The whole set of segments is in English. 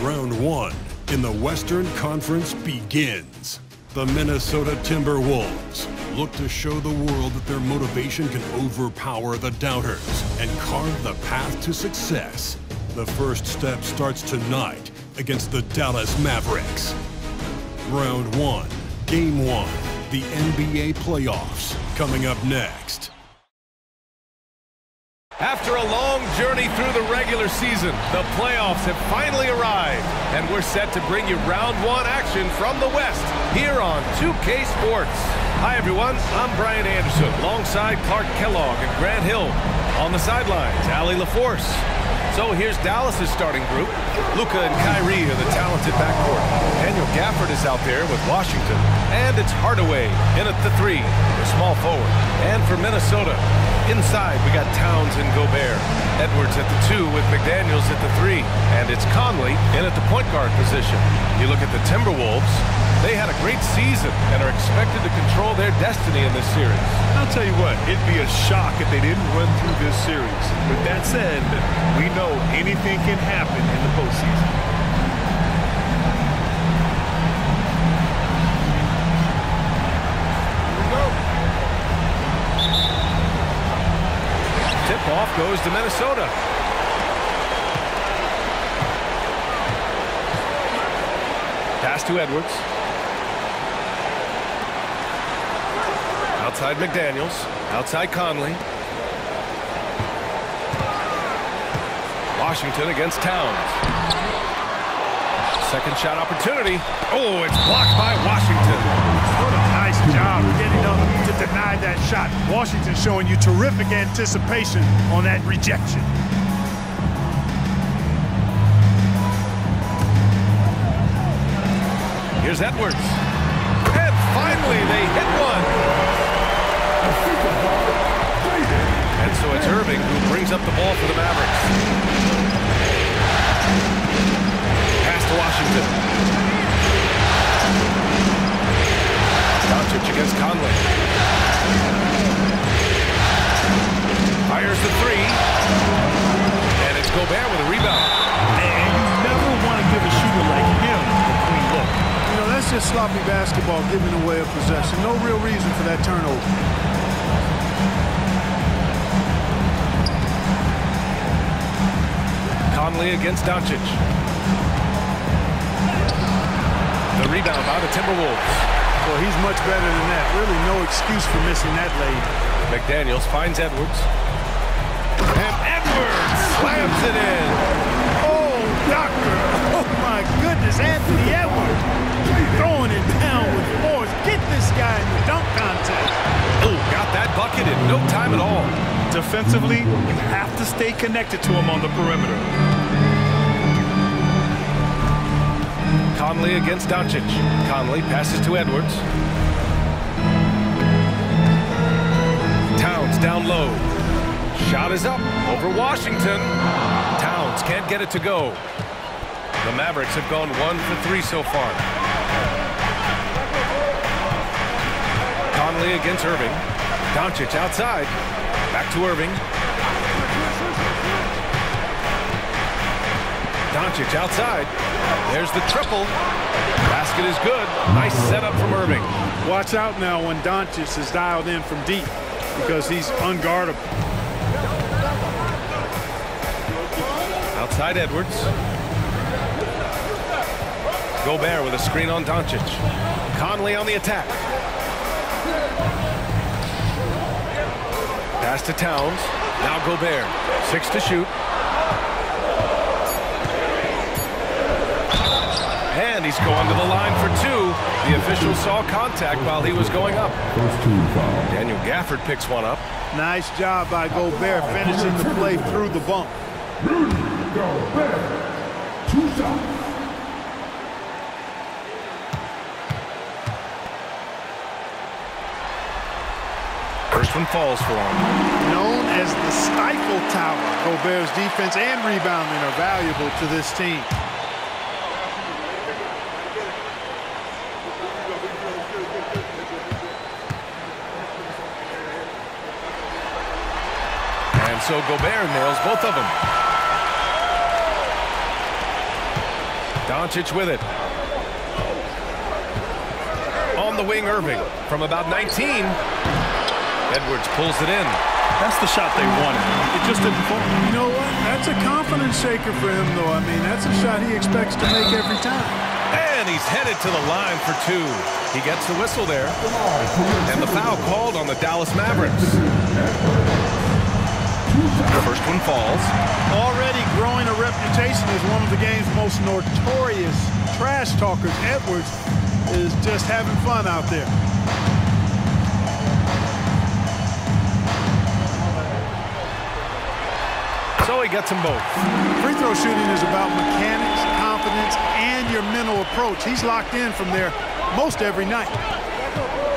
Round one in the Western Conference begins. The Minnesota Timberwolves look to show the world that their motivation can overpower the doubters and carve the path to success. The first step starts tonight against the Dallas Mavericks. Round one, game one, the NBA playoffs, coming up next. After a long journey through the regular season, the playoffs have finally arrived, and we're set to bring you round one action from the West here on 2K Sports. Hi everyone, I'm Brian Anderson alongside Clark Kellogg and Grant Hill. On the sidelines, Allie LaForce. So here's Dallas's starting group. Luka and Kyrie are the talented backcourt. Daniel Gafford is out there with Washington. And it's Hardaway in at the 3, the small forward. And for Minnesota, inside we got Towns and Gobert. Edwards at the 2 with McDaniels at the 3. And it's Conley in at the point guard position. You look at the Timberwolves, they had a great season and are expected to control their destiny in this series. I'll tell you what, it'd be a shock if they didn't run through this series. With that said, we know anything can happen in the postseason. Tip-off goes to Minnesota. Pass to Edwards. Outside McDaniels. Outside Conley. Washington against Towns. Second shot opportunity. Oh, it's blocked by Washington. What a nice job getting up to deny that shot. Washington showing you terrific anticipation on that rejection. Here's Edwards. And finally, they hit one. And so it's Irving who brings up the ball for the Mavericks. Pass to Washington. Doncic against Conley. Fires the 3. And it's Gobert with a rebound. And you never want to give a shooter like him a clean look. You know, that's just sloppy basketball, giving away a possession. No real reason for that turnover. Conley against Doncic. The rebound by the Timberwolves. Well, he's much better than that. Really no excuse for missing that lane. McDaniels finds Edwards. And Edwards slams it in. Oh, doctor. Oh, my goodness. Anthony Edwards throwing it down with force. Get this guy in the dunk contest. Oh, got that bucket in no time at all. Defensively, you have to stay connected to him on the perimeter. Conley against Doncic. Conley passes to Edwards. Towns down low. Shot is up over Washington. Towns can't get it to go. The Mavericks have gone 1 for 3 so far. Conley against Irving. Doncic outside. Back to Irving. Doncic outside. There's the triple. Basket is good. Nice setup from Irving. Watch out now when Doncic is dialed in from deep because he's unguardable. Outside Edwards. Gobert with a screen on Doncic. Conley on the attack. Pass to Towns. Now Gobert. 6 to shoot. And he's going to the line for 2. The official saw contact while he was going up. Daniel Gafford picks one up. Nice job by Gobert finishing the play through the bump. Gobert, 2 shots. First one falls for him. Known as the Stifle Tower, Gobert's defense and rebounding are valuable to this team. And so Gobert nails both of them. Doncic with it. On the wing, Irving. From about 19. Edwards pulls it in. That's the shot they wanted. It just didn't fall. You know what? That's a confidence shaker for him, though. I mean, that's a shot he expects to make every time. And he's headed to the line for two. He gets the whistle there. And the foul called on the Dallas Mavericks. The first one falls. Already growing a reputation as one of the game's most notorious trash talkers, Edwards is just having fun out there. So he gets them both. Free throw shooting is about mechanics, confidence, and your mental approach. He's locked in from there most every night.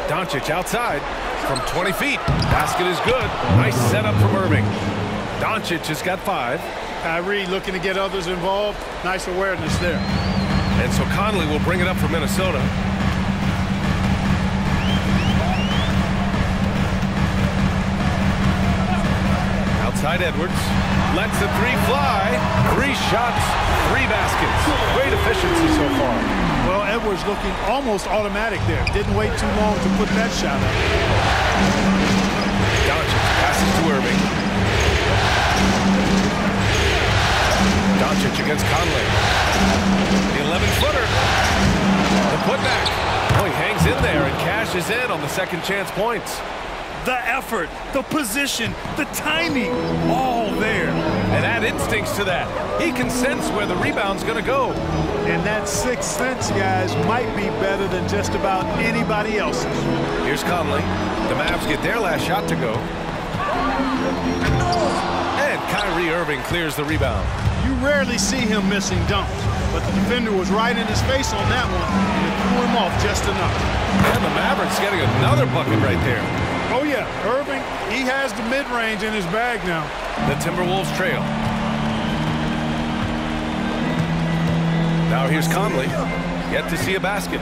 Doncic outside from 20 feet. Basket is good. Nice setup from Irving. Doncic has got 5. Kyrie looking to get others involved. Nice awareness there. And so Conley will bring it up for Minnesota. Outside Edwards. Lets the 3 fly. 3 shots, 3 baskets. Great efficiency so far. Well, Edwards looking almost automatic there. Didn't wait too long to put that shot up. Doncic passes to Irving. Doncic against Conley. The 11-footer. The putback. Oh, he hangs in there and cashes in on the second chance points. The effort, the position, the timing, all there. And add instincts to that. He can sense where the rebound's going to go. And that sixth sense, guys, might be better than just about anybody else's. Here's Conley. The Mavs get their last shot to go. And Kyrie Irving clears the rebound. You rarely see him missing dunks, but the defender was right in his face on that one and it threw him off just enough. And the Mavericks getting another bucket right there. Oh, yeah, Irving, he has the mid-range in his bag now. The Timberwolves trail. Now here's Conley. Yet to see a basket.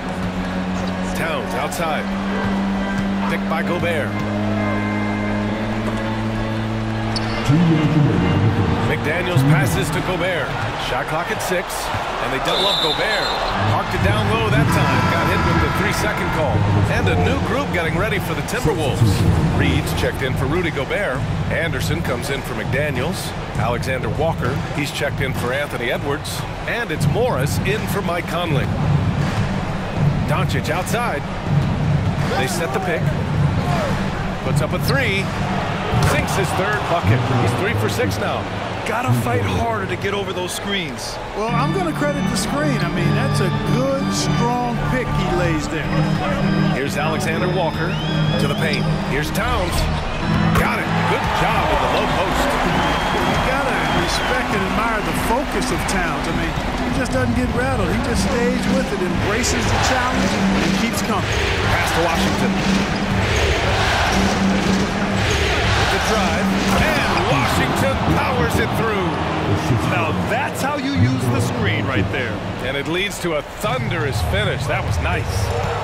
Towns outside. Picked by Gobert. McDaniels passes to Gobert. Shot clock at 6. And they double up Gobert. Marked it down low that time. Got hit with the 3-second call. And a new group getting ready for the Timberwolves. Reed's checked in for Rudy Gobert. Anderson comes in for McDaniels. Alexander Walker, he's checked in for Anthony Edwards. And it's Morris in for Mike Conley. Doncic outside. They set the pick. Puts up a 3. Sinks his 3rd bucket. He's 3 for 6 now. Gotta fight harder to get over those screens. Well, I'm going to credit the screen. I mean, that's a good, strong pick he lays there. Here's Alexander Walker to the paint. Here's Towns. Got it. Good job with the low post. You got to respect and admire the focus of Towns. I mean, he just doesn't get rattled. He just stays with it, embraces the challenge, and keeps coming. Pass to Washington. The drive, and Washington powers it through. Now that's how you use the screen right there. And it leads to a thunderous finish. That was nice.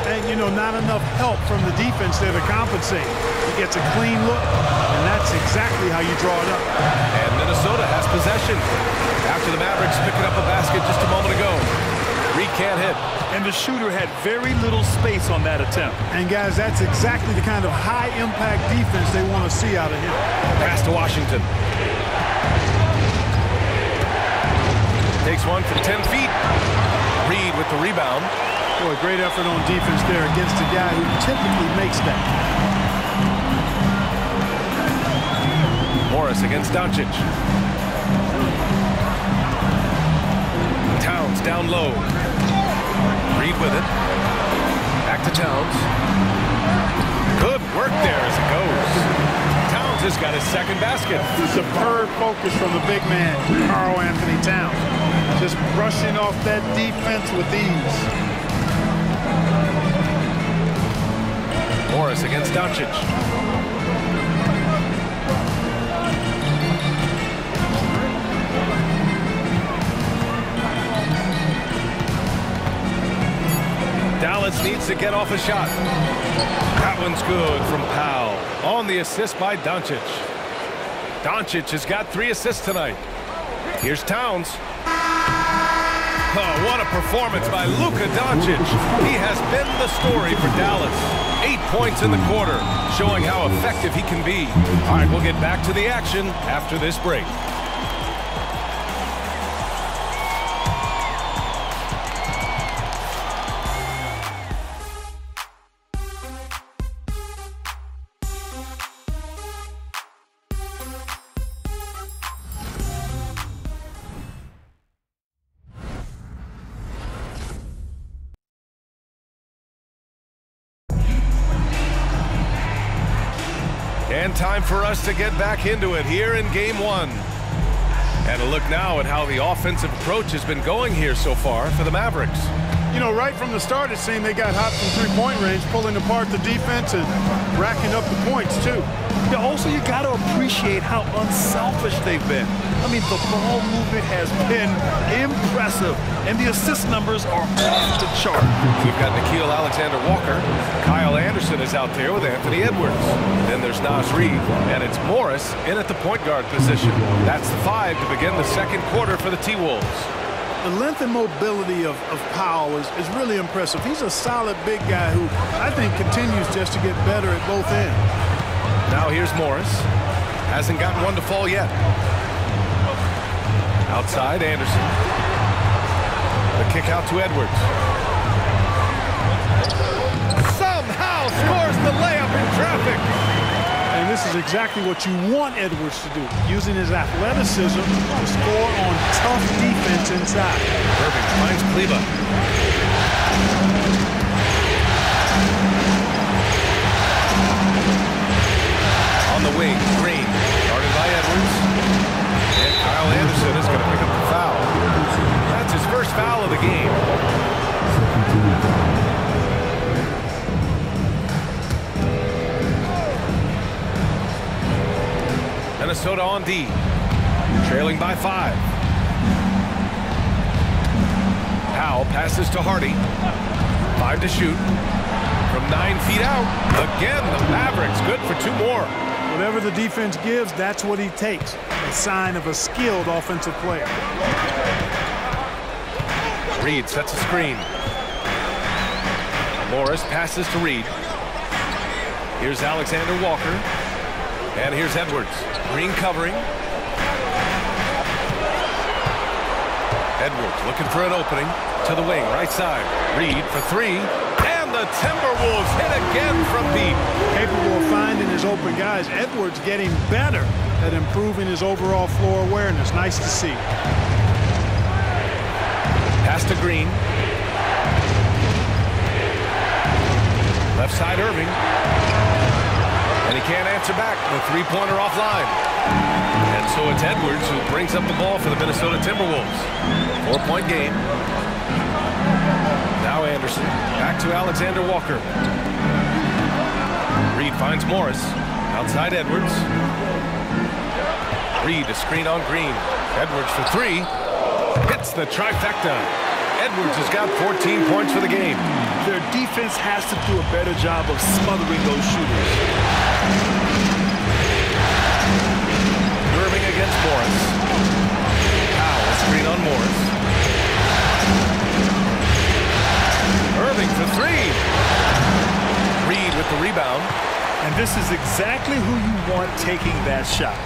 And, you know, not enough help from the defense there to compensate. He gets a clean look, and that's exactly how you draw it up. And Minnesota has possession. After the Mavericks picking up a basket just a moment ago. Reed can't hit. And the shooter had very little space on that attempt. And, guys, that's exactly the kind of high-impact defense they want to see out of him. Pass to Washington. Takes one from 10 feet. Reed with the rebound. Boy, great effort on defense there against a guy who typically makes that. Morris against Doncic. Towns down low. Reed with it. Back to Towns. Good work there as it goes. Towns has got his 2nd basket. Superb focus from the big man, Karl Anthony Towns. Just brushing off that defense with ease. Morris against Doncic. Dallas needs to get off a shot. That one's good from Powell. On the assist by Doncic. Doncic has got 3 assists tonight. Here's Towns. Oh, what a performance by Luka Doncic. He has been the story for Dallas. 8 points in the quarter, showing how effective he can be. All right, we'll get back to the action after this break. And time for us to get back into it here in Game 1. And a look now at how the offensive approach has been going here so far for the Mavericks. You know, right from the start, it seemed they got hot from three-point range, pulling apart the defense and racking up the points, too. Yeah, also, you got to appreciate how unselfish they've been. I mean, the ball movement has been impressive, and the assist numbers are off the chart. We've got Nickeil Alexander-Walker. Kyle Anderson is out there with Anthony Edwards. Then there's Naz Reid, and it's Morris in at the point guard position. That's the 5 to begin the second quarter for the T-Wolves. The length and mobility of Powell is really impressive. He's a solid big guy who I think continues just to get better at both ends. Now here's Morris. Hasn't gotten one to fall yet. Outside, Anderson. The kick out to Edwards. Somehow scores the layup in traffic. And this is exactly what you want Edwards to do, using his athleticism to score on tough defense inside. Irving finds Kleber. On the wing, Green, guarded by Edwards. And Kyle Anderson is going to pick up the foul. That's his first foul of the game. Minnesota on D, trailing by 5. Powell passes to Hardy. 5 to shoot. From 9 feet out. Again, the Mavericks good for 2 more. Whatever the defense gives, that's what he takes. A sign of a skilled offensive player. Reid sets a screen. Morris passes to Reid. Here's Alexander Walker. And here's Edwards. Green covering. Edwards looking for an opening. To the wing, right side. Reid for 3. And the Timberwolves hit again from deep. Capable of finding his open guys. Edwards getting better at improving his overall floor awareness. Nice to see. Pass to Green. Left side, Irving. And he can't answer back. The three-pointer offline. And so it's Edwards who brings up the ball for the Minnesota Timberwolves. 4-point game. Now Anderson. Back to Alexander Walker. Reid finds Morris. Outside Edwards. Reid a screen on Green. Edwards for 3. Hits the trifecta. Edwards has got 14 points for the game. Their defense has to do a better job of smothering those shooters. Irving against Morris. Powell, screen on Morris. Irving for 3. Reid with the rebound. And this is exactly who you want taking that shot.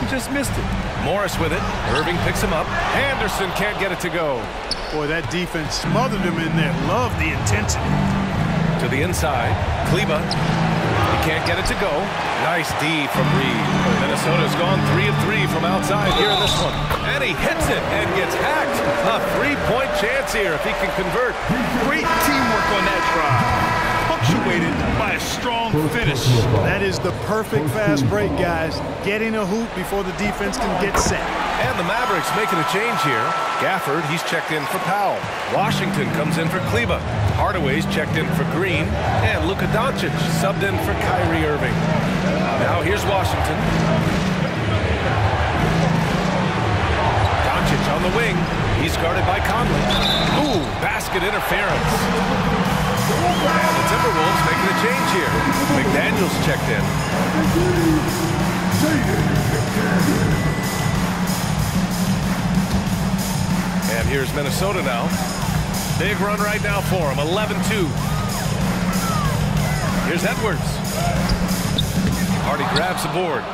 He just missed it. Morris with it. Irving picks him up. Anderson can't get it to go. Boy, that defense smothered him in there. Love the intensity. To the inside. Kleber. He can't get it to go. Nice D from Reid. Minnesota's gone 3 of 3 from outside here in this one. And he hits it and gets hacked. A 3-point chance here if he can convert. Great teamwork on that drive. Punctuated by a strong finish. That is the perfect fast break, guys. Getting a hoop before the defense can get set. And the Mavericks making a change here. Gafford, he's checked in for Powell. Washington comes in for Kleber. Hardaway's checked in for Green. And Luka Doncic subbed in for Kyrie Irving. Now here's Washington. Doncic on the wing. He's guarded by Conley. Ooh, basket interference. And the Timberwolves making a change here. McDaniels checked in. And here's Here's Minnesota now. Big run right now for him, 11-2. Here's Edwards. Hardy grabs the board.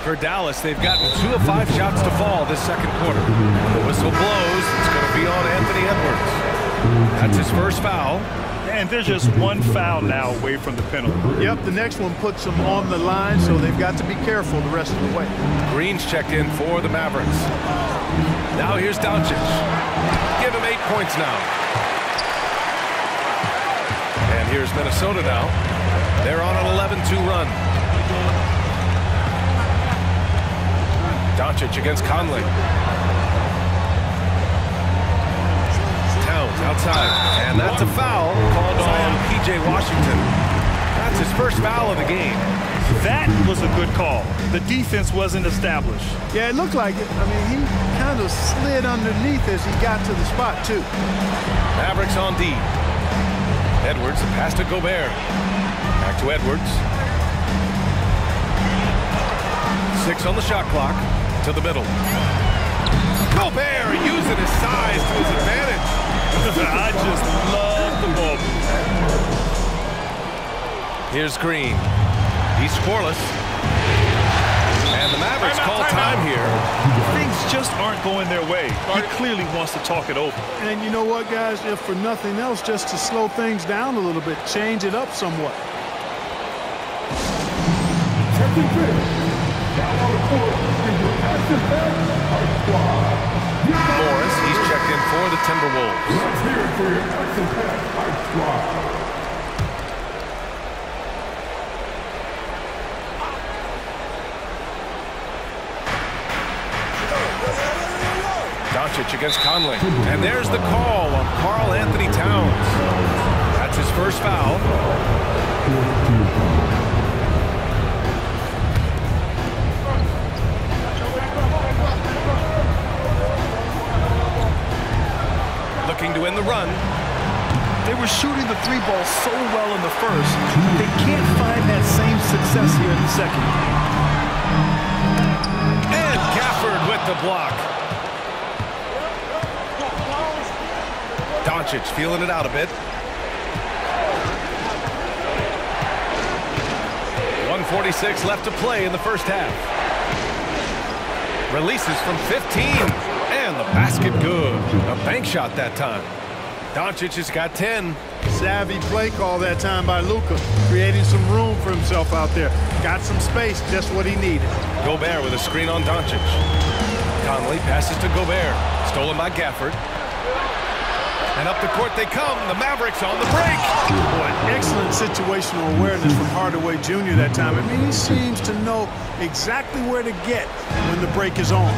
For Dallas, they've gotten 2 of 5 shots to fall this second quarter. The whistle blows. It's going to be on Anthony Edwards. That's his first foul. And there's just one foul now away from the penalty. Yep, the next one puts them on the line, so they've got to be careful the rest of the way. Green's checked in for the Mavericks. Now here's Doncic. Give him 8 points now. And here's Minnesota now. They're on an 11-2 run. Doncic against Conley. Towns outside. And that's a foul called on P.J. Washington. That's his first foul of the game. That was a good call. The defense wasn't established. Yeah, it looked like it. I mean, he kind of slid underneath as he got to the spot, too. Mavericks on D. Edwards, the pass to Gobert. Back to Edwards. 6 on the shot clock. To the middle. Gobert using his size to his advantage. I just love the ball. Here's Green. He's scoreless. And the Mavericks call time here. Things just aren't going their way. He clearly wants to talk it over. And you know what, guys? If for nothing else, just to slow things down a little bit, change it up somewhat. Morris, he's checked in for the Timberwolves. Doncic against Conley. And there's the call on Karl Anthony Towns. That's his first foul. Looking to win the run. They were shooting the 3-ball so well in the first. They can't find that same success here in the second. And Gafford with the block. Doncic feeling it out a bit. 1:46 left to play in the first half. Releases from 15. And the basket good. A bank shot that time. Doncic has got 10. Savvy play call that time by Luka, creating some room for himself out there. Got some space, just what he needed. Gobert with a screen on Doncic. Conley passes to Gobert. Stolen by Gafford. And up the court they come. The Mavericks on the break. Boy, excellent situational awareness from Hardaway Jr. that time. I mean, he seems to know exactly where to get when the break is on.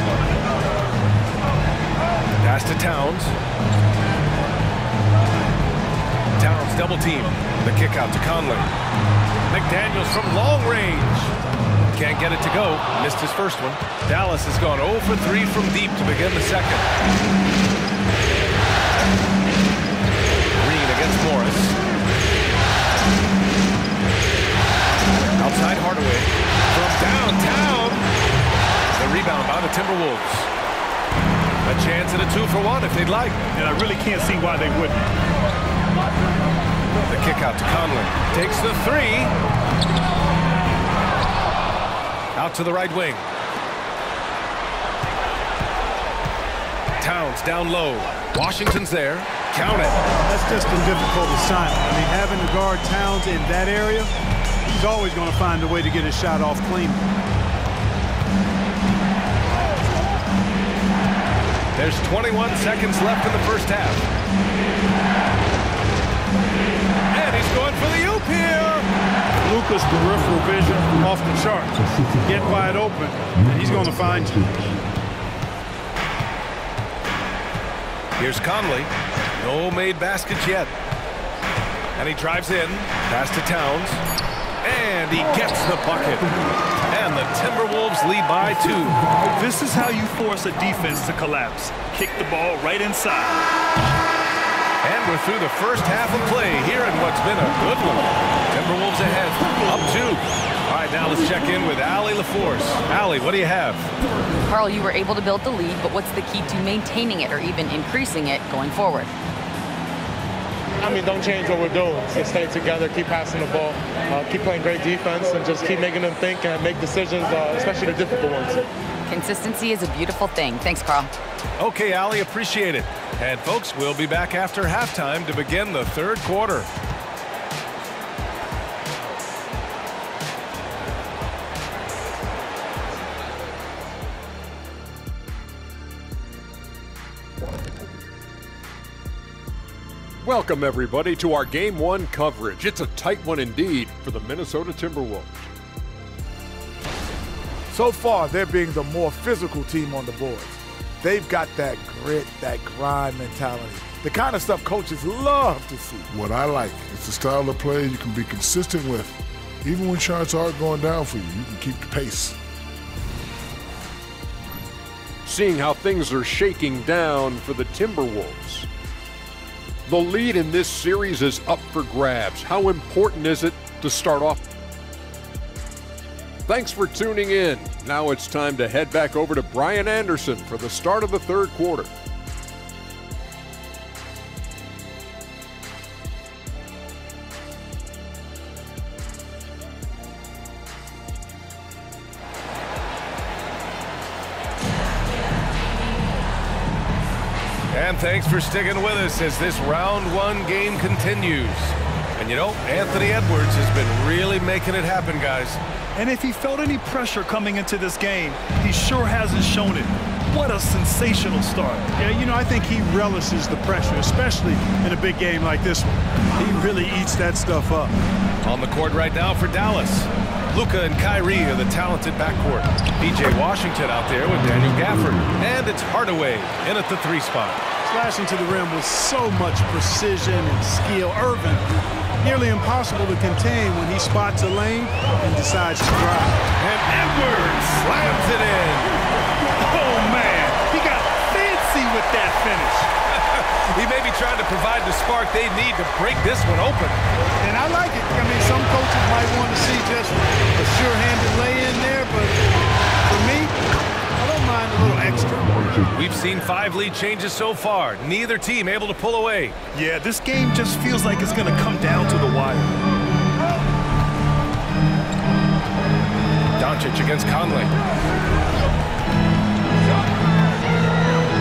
Pass to Towns. Towns double team. The kick out to Conley. McDaniels from long range. Can't get it to go. Missed his first one. Dallas has gone 0 for 3 from deep to begin the second. Green against Morris. Outside Hardaway. From downtown. The rebound by the Timberwolves. A chance at a 2-for-1 if they'd like. And I really can't see why they wouldn't. The kick out to Conley. Takes the 3. Out to the right wing. Towns down low. Washington's there. Count it. That's just a difficult assignment. I mean, having to guard Towns in that area, he's always going to find a way to get his shot off clean. There's 21 seconds left in the first half. And he's going for the oop here. Luka's peripheral vision off the chart. Get wide open, and he's going to find you. Here's Conley. No made baskets yet. And he drives in. Pass to Towns. And he gets the bucket. And the Timberwolves lead by 2. This is how you force a defense to collapse. Kick the ball right inside. And we're through the first half of play here in what's been a good one. Timberwolves ahead, up 2. All right, now let's check in with Allie LaForce. Allie, what do you have? Carl, you were able to build the lead, but what's the key to maintaining it or even increasing it going forward? I mean, don't change what we're doing. Just stay together, keep passing the ball, keep playing great defense, and just keep making them think and make decisions, especially the difficult ones. Consistency is a beautiful thing. Thanks, Carl. Okay, Allie, appreciate it. And folks, we'll be back after halftime to begin the third quarter. Welcome, everybody, to our Game 1 coverage. It's a tight one indeed for the Minnesota Timberwolves. So far, they're being the more physical team on the boards. They've got that grit, that grind mentality, the kind of stuff coaches love to see. What I like is the style of play you can be consistent with. Even when shots aren't going down for you, you can keep the pace. Seeing how things are shaking down for the Timberwolves. The lead in this series is up for grabs. How important is it to start off? Thanks for tuning in. Now it's time to head back over to Brian Anderson for the start of the third quarter. And thanks for sticking with us as this round one game continues. And you know, Anthony Edwards has been really making it happen, guys. And if he felt any pressure coming into this game, he sure hasn't shown it. What a sensational start. Yeah, you know, I think he relishes the pressure, especially in a big game like this one. He really eats that stuff up. On the court right now for Dallas. Luka and Kyrie are the talented backcourt. PJ Washington out there with Daniel Gafford. And it's Hardaway in at the 3 spot. Slashing to the rim with so much precision and skill. Irvin, nearly impossible to contain when he spots a lane and decides to drive. And Edwards slams it in. Oh, man, he got fancy with that finish. He may be trying to provide the spark they need to break this one open. And I like it. I mean, some coaches might want to see just a sure-handed lay-in there, but for me, I don't mind a little extra. We've seen 5 lead changes so far. Neither team able to pull away. Yeah, this game just feels like it's going to come down to the wire. Doncic against Conley.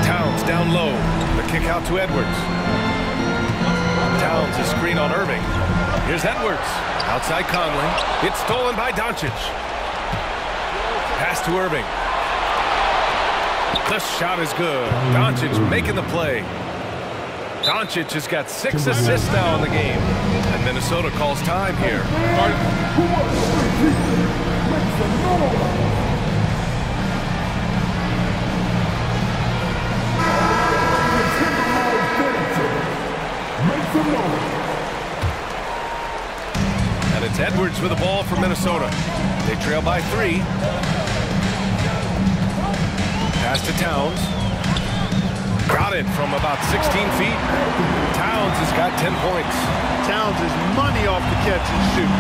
Towns down low. The kick out to Edwards. Towns is screen on Irving. Here's Edwards. Outside Conley. It's stolen by Doncic. Pass to Irving. The shot is good. Doncic making the play. Doncic has got 6 assists now in the game. And Minnesota calls time here. And it's Edwards with the ball for Minnesota. They trail by 3. Pass to Towns. Got it from about 16 feet. Towns has got 10 points. Towns is money off the catch and shoot.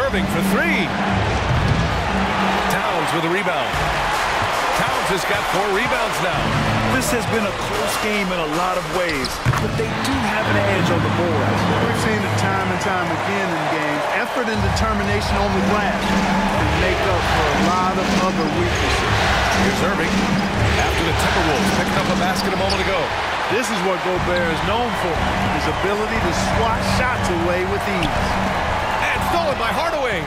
Irving for 3. Towns with a rebound. Towns has got 4 rebounds now. This has been a close game in a lot of ways, but they do have an edge on the board. We've seen it time and time again in games. Effort and determination on the glass can make up for a lot of other weaknesses. Here's Irving. After the Timberwolves picked up a basket a moment ago. This is what Gobert is known for, his ability to swat shots away with ease. And stolen by Hardaway.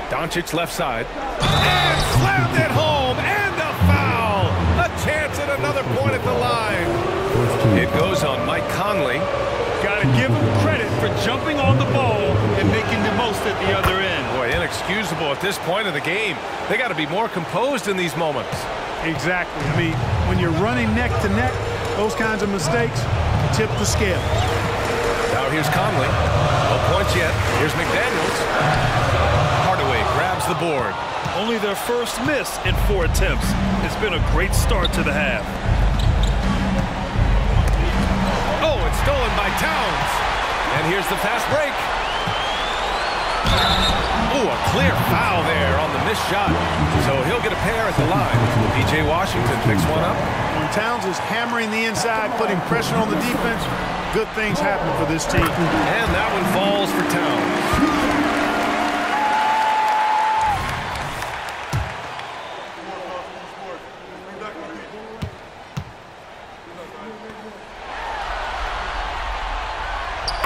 Doncic left side. And slammed it home. And a foul. A chance at another point at the line. It goes on Mike Conley. Got to give him credit for jumping on the ball and making the most at the other end. Boy, inexcusable at this point of the game. They got to be more composed in these moments. Exactly. I mean, when you're running neck to neck, those kinds of mistakes tip the scale. Now here's Conley. No points yet. Here's McDaniels. Hardaway grabs the board. Only their first miss in 4 attempts. It's been a great start to the half. It's stolen by Towns. And here's the fast break. Ooh, a clear foul there on the missed shot. So he'll get a pair at the line. P.J. Washington picks one up. When Towns is hammering the inside, putting pressure on the defense, good things happen for this team. And that one falls for Towns.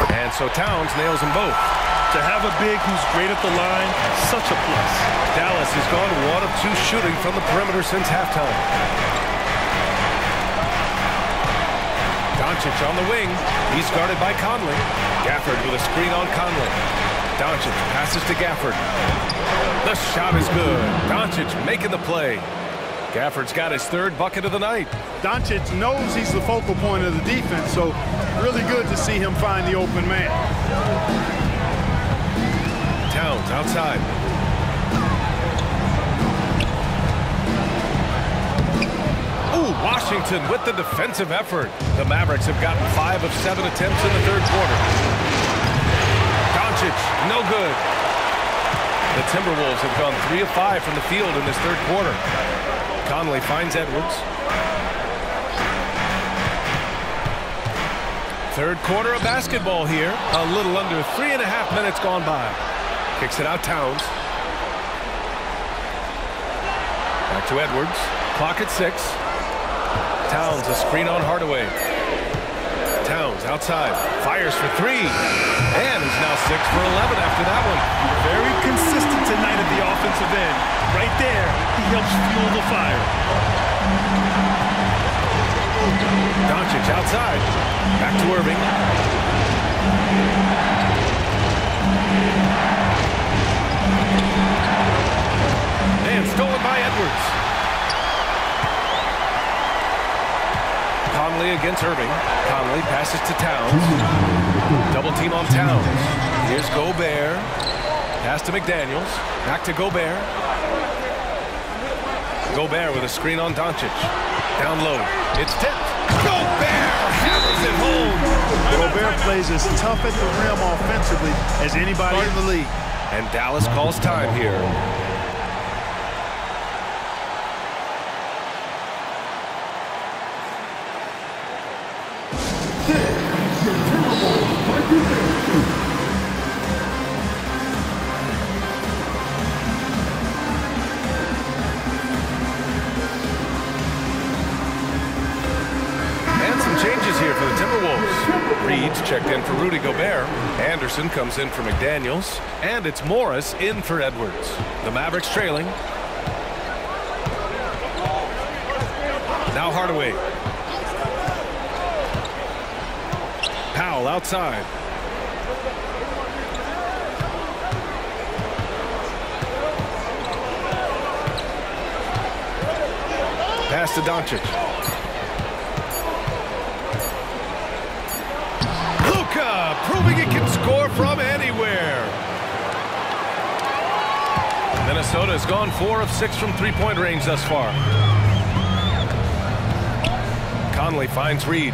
And so Towns nails them both. To have a big who's great at the line, such a plus. Dallas has gone 1 of 2 shooting from the perimeter since halftime. Doncic on the wing. He's guarded by Conley. Gafford with a screen on Conley. Doncic passes to Gafford. The shot is good. Doncic making the play. Gafford's got his 3rd bucket of the night. Doncic knows he's the focal point of the defense, so really good to see him find the open man. Towns outside. Ooh, Washington with the defensive effort. The Mavericks have gotten 5 of 7 attempts in the 3rd quarter. Doncic, no good. The Timberwolves have gone 3 of 5 from the field in this 3rd quarter. Conley finds Edwards. 3rd quarter of basketball here. A little under 3.5 minutes gone by. Kicks it out, Towns. Back to Edwards. Clock at 6. Towns a screen on Hardaway. Towns outside. Fires for 3. And is now 6 for 11 after that one. Very consistent tonight at the offensive end. Right there, he helps fuel the fire. Doncic outside. Back to Irving. And stolen by Edwards. Conley against Irving. Conley passes to Towns. Double team on Towns. Here's Gobert. Pass to McDaniels. Back to Gobert. Gobert with a screen on Doncic. Down low. It's tipped. Gobert hammers it home. Gobert plays as tough at the rim offensively as anybody in the league. And Dallas calls time here. Changes here for the Timberwolves. Reed's checked in for Rudy Gobert. Anderson comes in for McDaniels. And it's Morris in for Edwards. The Mavericks trailing. Now Hardaway. Powell outside. Pass to Doncic. Proving it can score from anywhere. Minnesota has gone 4 of 6 from 3-point range thus far. Conley finds Reed.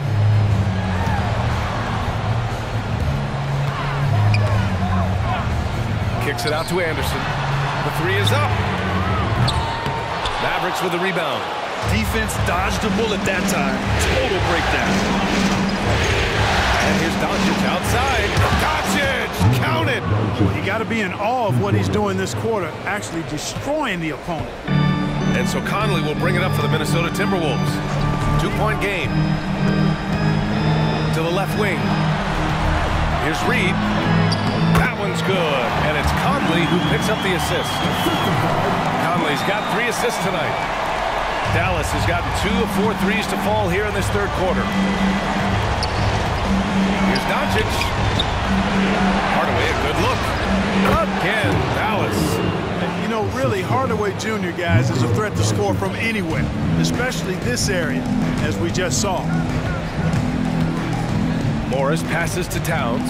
Kicks it out to Anderson. The 3 is up. Mavericks with the rebound. Defense dodged a bullet that time. Total breakdown. And here's Doncic outside. Doncic! Count it! You got to be in awe of what he's doing this quarter, actually destroying the opponent. And so Conley will bring it up for the Minnesota Timberwolves. 2-point game. To the left wing. Here's Reed. That one's good. And it's Conley who picks up the assist. Conley's got 3 assists tonight. Dallas has gotten 2 of 4 threes to fall here in this 3rd quarter. Here's Doncic. Hardaway, a good look. Again, Dallas. You know, really, Hardaway Jr., guys, is a threat to score from anywhere, especially this area, as we just saw. Morris passes to Towns.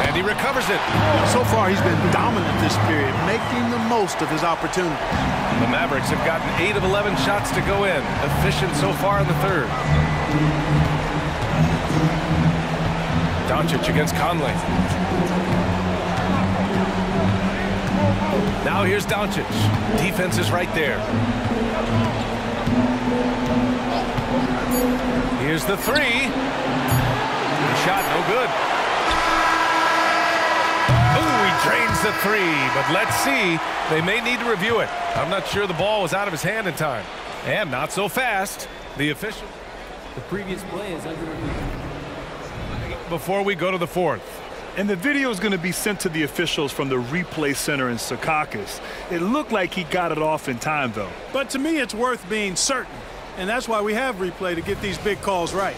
And he recovers it. So far, he's been dominant this period, making the most of his opportunity. The Mavericks have gotten 8 of 11 shots to go in. Efficient so far in the third. Doncic against Conley. Now here's Doncic. Defense is right there. Here's the three. Shot no good. Ooh, he drains the three, but let's see. They may need to review it. I'm not sure the ball was out of his hand in time. And not so fast. The official. The previous play is under review. Before we go to the fourth. And the video is going to be sent to the officials from the replay center in Secaucus. It looked like he got it off in time, though. But to me, it's worth being certain. And that's why we have replay, to get these big calls right.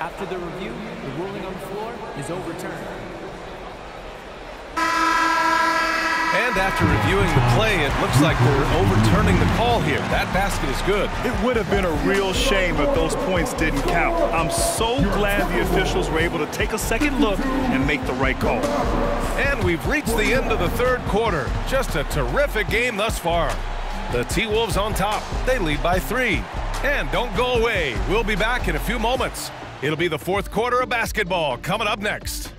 After the review, the ruling on the floor is overturned. And after reviewing the play, it looks like we're overturning the call here. That basket is good. It would have been a real shame if those points didn't count. I'm so glad the officials were able to take a second look and make the right call. And we've reached the end of the third quarter. Just a terrific game thus far. The T-Wolves on top. They lead by 3. And don't go away. We'll be back in a few moments. It'll be the fourth quarter of basketball coming up next.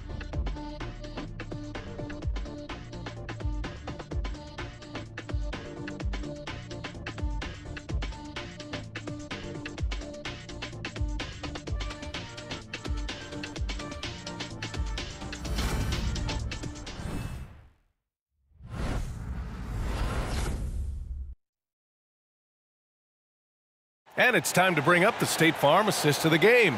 And it's time to bring up the State Farm assist of the game.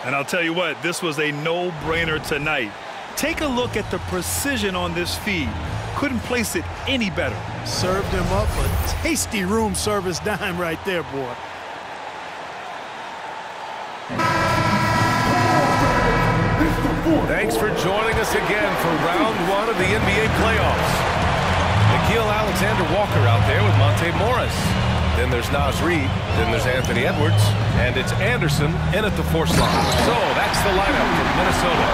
And I'll tell you what, this was a no-brainer tonight. Take a look at the precision on this feed. Couldn't place it any better. Served him up a tasty room service dime right there, boy. Thanks for joining us again for round 1 of the NBA playoffs. Nickeil Alexander-Walker out there with Monte Morris. Then there's Naz Reid, then there's Anthony Edwards, and it's Anderson in at the 4 slot. So that's the lineup from Minnesota.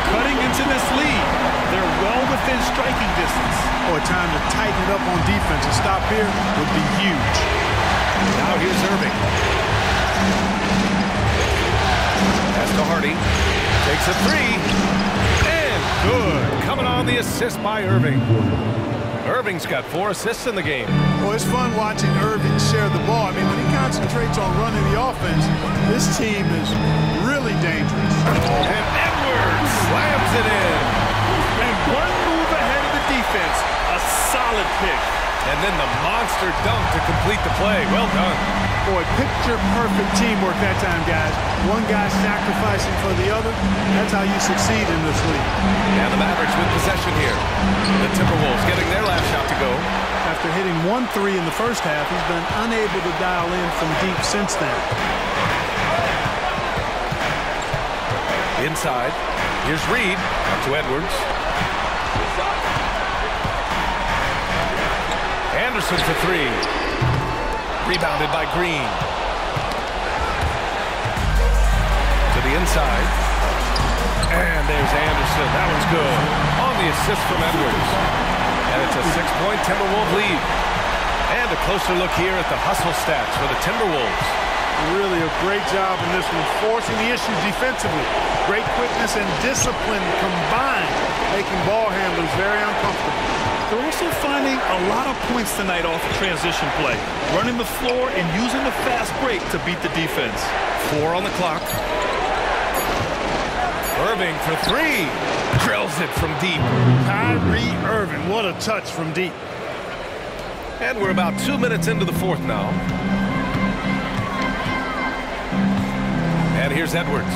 Cutting into this lead. They're well within striking distance. Boy, time to tighten it up on defense. A stop here would be huge. Now here's Irving. Pass to Hardy. Takes a 3. And good. Coming on the assist by Irving. Irving's got 4 assists in the game. Well, it's fun watching Irving share the ball. I mean, when he concentrates on running the offense, this team is really dangerous. And Edwards slams it in. And one move ahead of the defense. A solid pick. And then the monster dunk to complete the play. Well done. Boy, picture-perfect teamwork that time, guys. One guy sacrificing for the other. That's how you succeed in this league. And the Mavericks with possession here. The Timberwolves getting their last shot to go. After hitting 1 3 in the first half, he's been unable to dial in from deep since then. Inside. Here's Reid. Out to Edwards. Anderson for 3. Rebounded by Green. To the inside. And there's Anderson. That one's good. On the assist from Edwards. And it's a 6-point Timberwolves lead. And a closer look here at the hustle stats for the Timberwolves. Really a great job in this one, forcing the issue defensively. Great quickness and discipline combined, making ball handlers very uncomfortable. They're also finding a lot of points tonight off the transition play, running the floor and using the fast break to beat the defense. 4 on the clock. Irving for 3. Drills it from deep. Kyrie Irving, what a touch from deep. And we're about 2 minutes into the fourth now. And here's Edwards.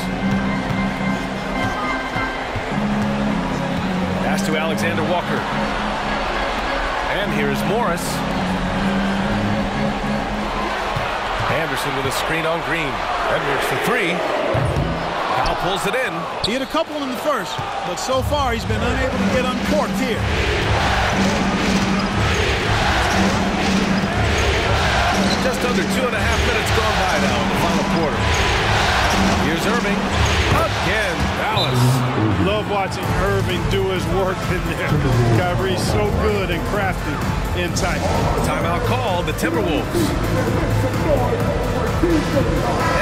Pass to Alexander-Walker. And here's Morris. Anderson with a screen on Green. Edwards for 3. Powell pulls it in. He hit a couple in the first, but so far he's been unable to get uncorked here. Just under 2.5 minutes Here's Irving. Again, Dallas. Love watching Irving do his work in there. Kyrie's so good and crafty inside. Timeout called, the Timberwolves.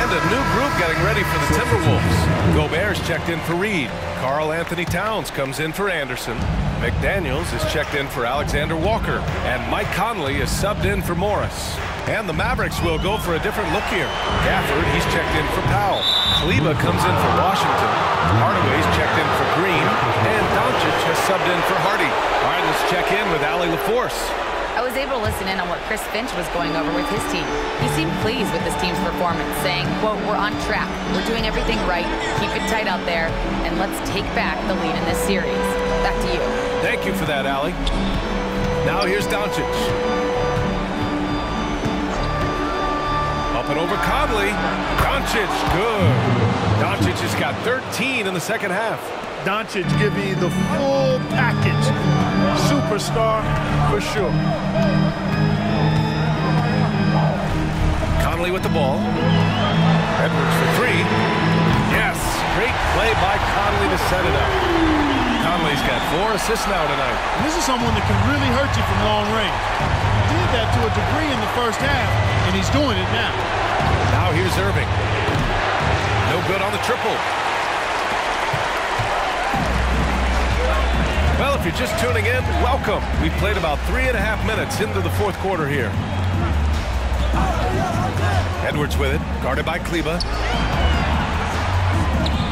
And a new group getting ready for the Timberwolves. Gobert's checked in for Reed. Karl Anthony Towns comes in for Anderson. McDaniels is checked in for Alexander Walker. And Mike Conley is subbed in for Morris. And the Mavericks will go for a different look here. Gafford, he's checked in for Powell. Kleba comes in for Washington. Hardaway's checked in for Green. And Doncic has subbed in for Hardy. All right, let's check in with Allie LaForce. I was able to listen in on what Chris Finch was going over with his team. He seemed pleased with his team's performance, saying, quote, "We're on track. We're doing everything right. Keep it tight out there, and let's take back the lead in this series." Back to you. Thank you for that, Allie. Now here's Doncic. Up and over Conley. Doncic, good. Doncic has got 13 in the second half. Doncic giving you the full package. Superstar for sure. Conley with the ball. Edwards for three. Yes, great play by Conley to set it up. Conley's got 4 assists now tonight. This is someone that can really hurt you from long range. He did that to a degree in the first half, and he's doing it now. Now here's Irving. No good on the triple. Well, if you're just tuning in, welcome. We've played about 3.5 minutes into the fourth quarter here. Edwards with it, guarded by Kleba.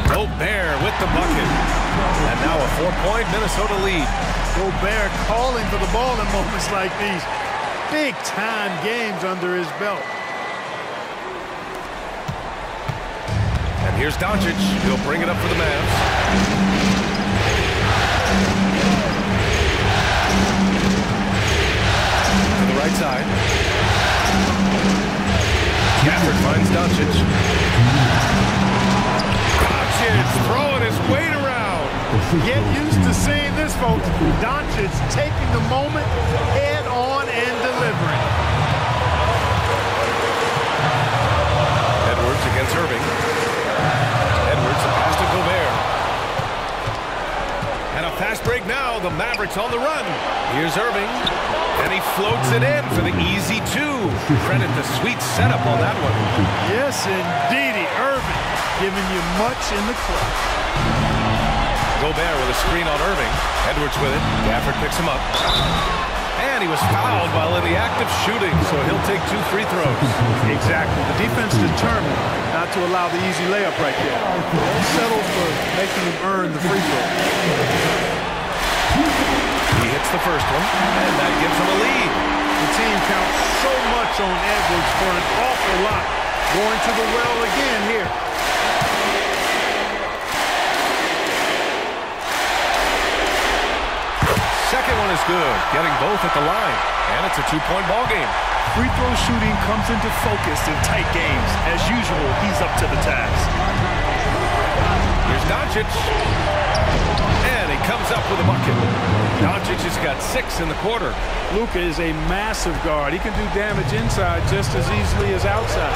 Gobert with the bucket. And now a 4-point Minnesota lead. Gobert calling for the ball in moments like these. Big-time games under his belt. And here's Doncic. He'll bring it up for the Mavs. Right side. Gafford finds Doncic. Doncic throwing his weight around. Get used to seeing this, folks. Doncic taking the moment head on and delivering. Edwards against Irving. Edwards, a pass to Gobert. And a fast break now. The Mavericks on the run. Here's Irving. And he floats it in for the easy 2. Credit the sweet setup on that one. Yes, indeedy. Irving giving you much in the clutch. Gobert with a screen on Irving. Edwards with it. Gafford picks him up. And he was fouled while in the act of shooting, so he'll take 2 free throws. Exactly. The defense determined not to allow the easy layup right there. Don't settle for making him earn the free throw. He hits the first one, and that gives him a lead. The team counts so much on Edwards for an awful lot. Going to the well again here. Second one is good, getting both at the line, and it's a 2-point ball game. Free throw shooting comes into focus in tight games. As usual, he's up to the task. Here's Doncic. And he comes up with a bucket. Doncic has got 6 in the quarter. Luka is a massive guard. He can do damage inside just as easily as outside.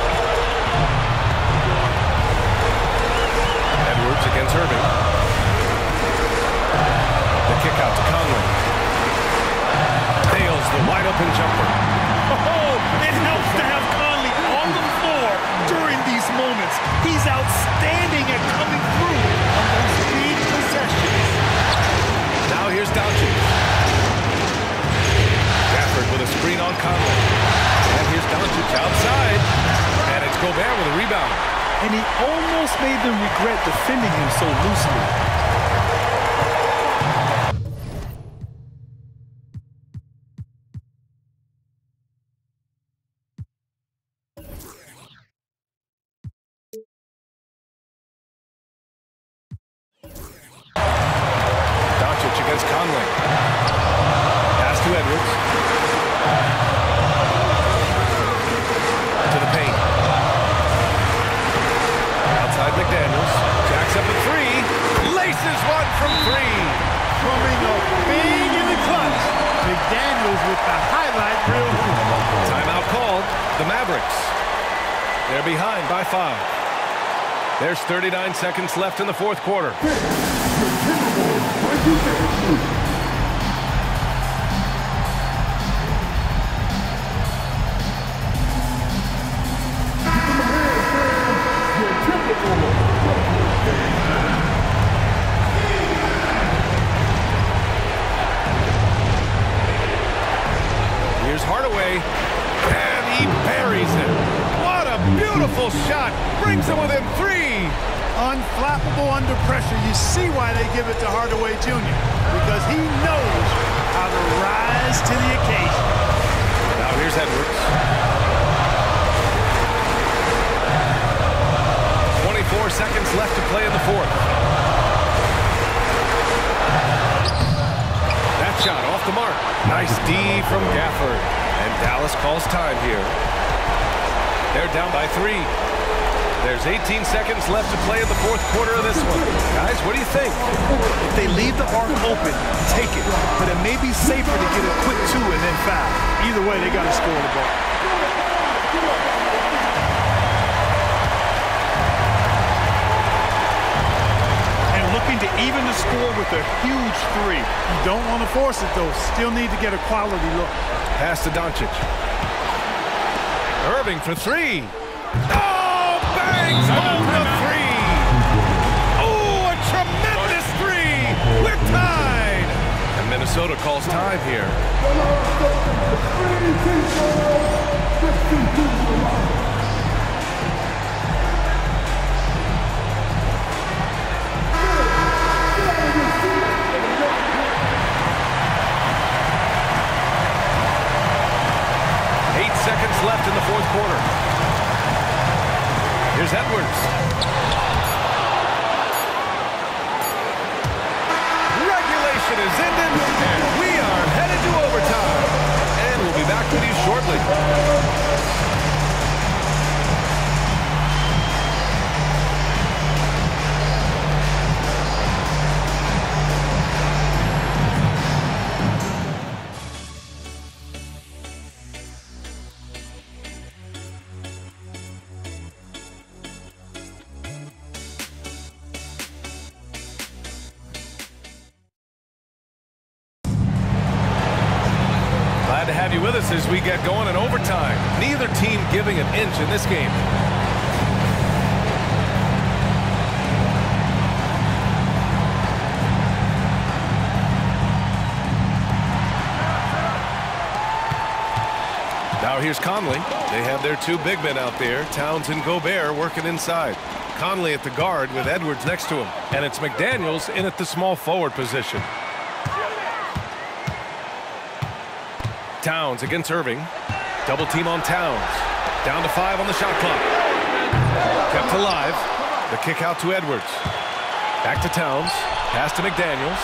Edwards against Irving. The kick out to Conley. Nails the wide open jumper. Oh, it helps to have Conley on the floor during these moments. He's outstanding at coming through on those big possessions. Now here's Doncic. Gafford with a screen on Conley. And here's Doncic outside. And it's Gobert with a rebound. And he almost made them regret defending him so loosely. Against Conley. Pass to Edwards. To the paint. Outside McDaniels. Jacks up a 3. Laces one from 3. Coming up big in the clutch. McDaniels with the highlight reel. Timeout called. The Mavericks. They're behind by 5. There's 39 seconds left in the fourth quarter. Here's Hardaway, and he buries it. What a beautiful shot. Brings him within 3. Unflappable under pressure. You see why they give it to Hardaway Jr. Because he knows how to rise to the occasion. Now here's Edwards. 24 seconds left to play in the fourth. That shot off the mark. Nice D from Gafford. And Dallas calls time here. They're down by 3. There's 18 seconds left to play in the fourth quarter of this one. Guys, what do you think? If they leave the arc open, take it. But it may be safer to get a quick 2 and then foul. Either way, they got to score the ball. And looking to even the score with a huge 3. You don't want to force it, though. Still need to get a quality look. Pass to doncic. Irving for 3. Oh, bangs home the 3. Oh, a tremendous 3. We're tied. And Minnesota calls time here. 8 seconds left in the fourth quarter. Here's Edwards. Regulation is ended, and we are headed to overtime. And we'll be back with you shortly. To have you with us as we get going in overtime. Neither team giving an inch in this game. Now here's Conley. They have their 2 big men out there, Towns and Gobert, working inside. Conley at the guard with Edwards next to him. And it's McDaniels in at the small forward position. Towns against Irving. Double team on Towns. Down to 5 on the shot clock. Kept alive. The kick out to Edwards. Back to Towns. Pass to McDaniels.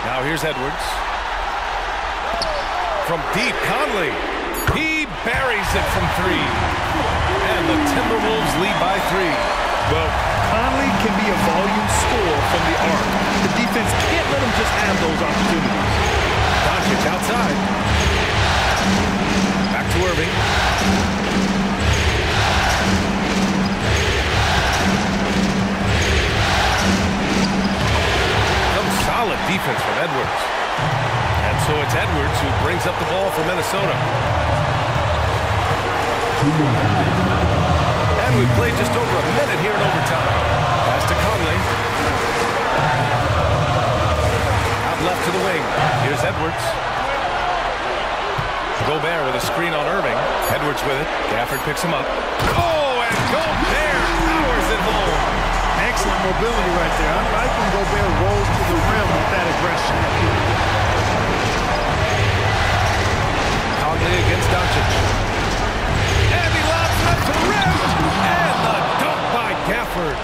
Now here's Edwards. From deep, Conley. He buries it from 3. And the Timberwolves lead by 3. Well, Conley can be a volume scorer from the arc. The defense can't let him just have those opportunities. Doncic outside. Back to Irving. Some solid defense from Edwards. And so it's Edwards who brings up the ball for Minnesota. And we've played just over a minute here in overtime. Pass to Conley. Out left to the wing. Here's Edwards. Gobert with a screen on Irving. Edwards with it. Gafford picks him up. Oh, and Gobert powers it home. Excellent mobility right there. I like when Gobert rolls to the rim with that aggression. Conley against Doncic. And he lobs up to the rim. And the dunk by Gafford.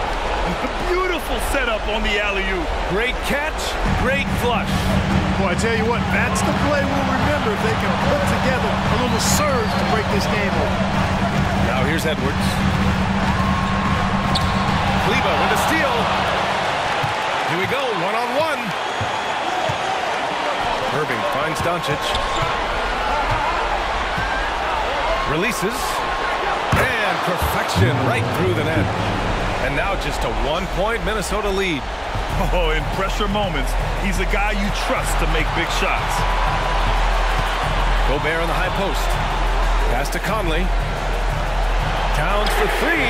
Beautiful setup on the alley-oop. Great catch, great flush. Boy, I tell you what, that's the play we'll remember if they can put together a little surge to break this game open. Now here's Edwards. Kleba with a steal. Here we go, one-on-one. Irving finds Doncic. Releases. And perfection right through the net. And now just a 1-point Minnesota lead. Oh, in pressure moments, he's a guy you trust to make big shots. Gobert on the high post. Pass to Conley. Towns for three.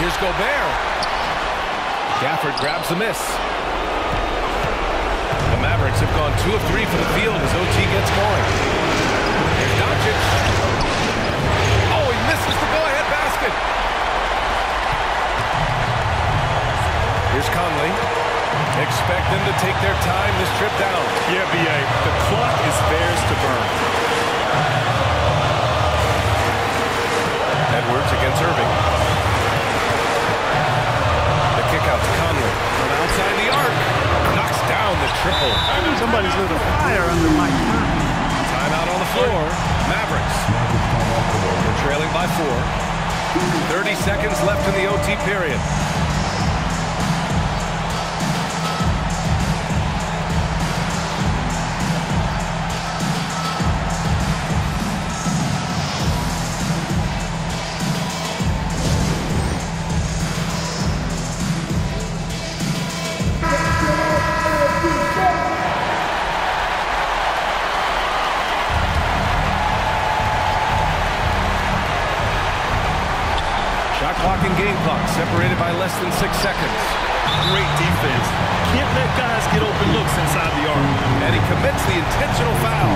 Here's Gobert. Gafford grabs the miss. The Mavericks have gone 2 of 3 from the field as OT gets going. Here's doncic. Oh, he misses the go-ahead basket. Here's Conley. Expect them to take their time this trip down. Yeah, B.A., the clock is theirs to burn. Edwards against Irving. The kick out to Conley. From outside the arc. Knocks down the triple. Somebody's lit a fire under Mike. Timeout on the floor. Mavericks. They're trailing by 4. 30 seconds left in the OT period. Game clock separated by less than 6 seconds. Great defense. Can't let guys get open looks inside the arc. And he commits the intentional foul.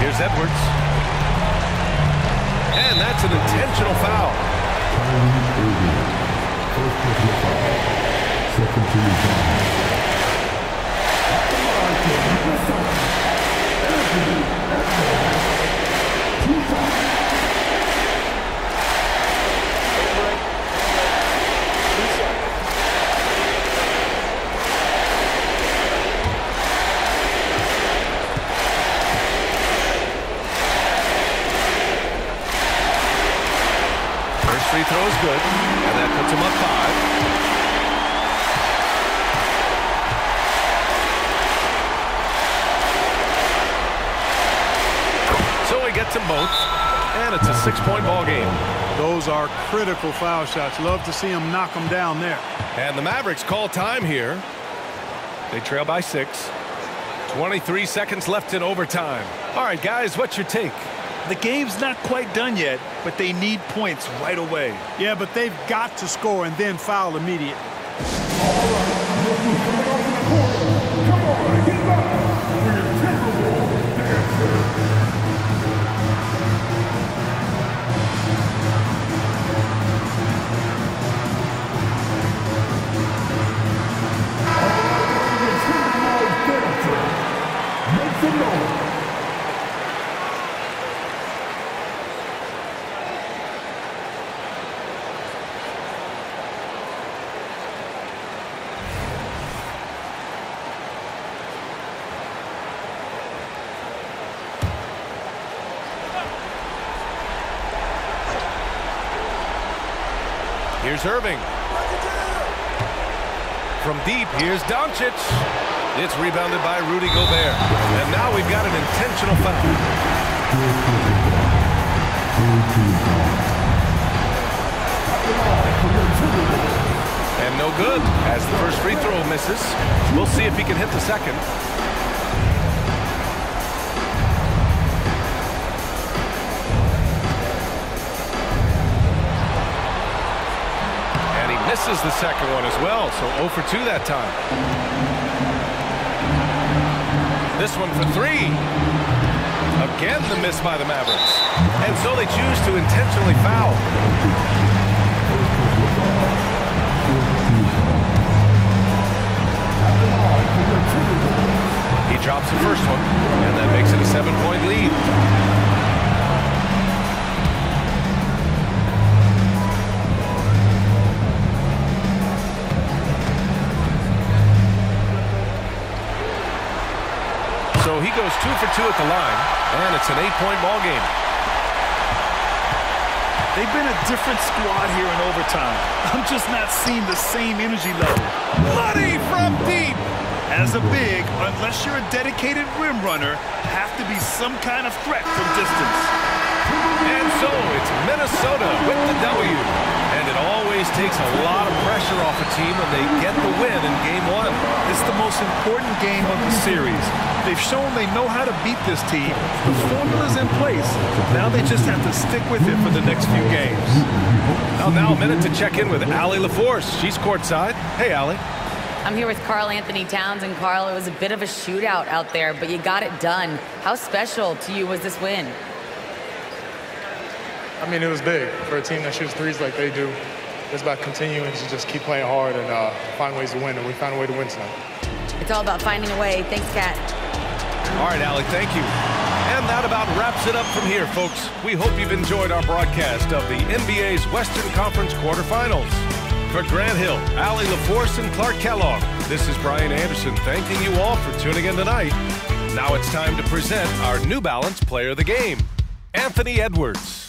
Here's Edwards. And that's an intentional foul. Second team foul. Free throw is good, and that puts him up 5. So he gets them both, and it's a 6-point ball game. Those are critical foul shots. Love to see him knock them down there. And the Mavericks call time here. They trail by 6. 23 seconds left in overtime. All right, guys, what's your take? The game's not quite done yet, but they need points right away. Yeah, but they've got to score and then foul immediately. Come on, get back for your Timberwolves dancer. Make some noise. Here's Irving. From deep, here's doncic. It's rebounded by Rudy Gobert. And now we've got an intentional foul. And no good, as the first free throw misses. We'll see if he can hit the second. Misses the second one as well, so 0 for 2 that time. This one for 3. Again, the miss by the Mavericks. And so they choose to intentionally foul. He drops the first one, and that makes it a 7-point lead. So he goes 2 for 2 at the line, and it's an 8-point ball game. They've been a different squad here in overtime. I'm just not seeing the same energy level. Money from deep! As a big, unless you're a dedicated rim runner, have to be some kind of threat from distance. And so it's Minnesota with the W. And it always takes a lot of pressure off a team when they get the win in Game 1. It's the most important game of the series. They've shown they know how to beat this team. The formula's in place. Now they just have to stick with it for the next few games. Now a minute to check in with Allie LaForce. She's courtside. Hey, Allie. I'm here with Karl Anthony Towns, and Karl, it was a bit of a shootout out there, but you got it done. How special to you was this win? I mean, it was big for a team that shoots threes like they do. It's about continuing to just keep playing hard and find ways to win, and we found a way to win tonight. It's all about finding a way. Thanks, Kat. All right, Allie, thank you. And that about wraps it up from here, folks. We hope you've enjoyed our broadcast of the NBA's Western Conference quarterfinals. For Grant Hill, Allie LaForce, and Clark Kellogg, this is Brian Anderson thanking you all for tuning in tonight. Now it's time to present our New Balance Player of the Game, Anthony Edwards.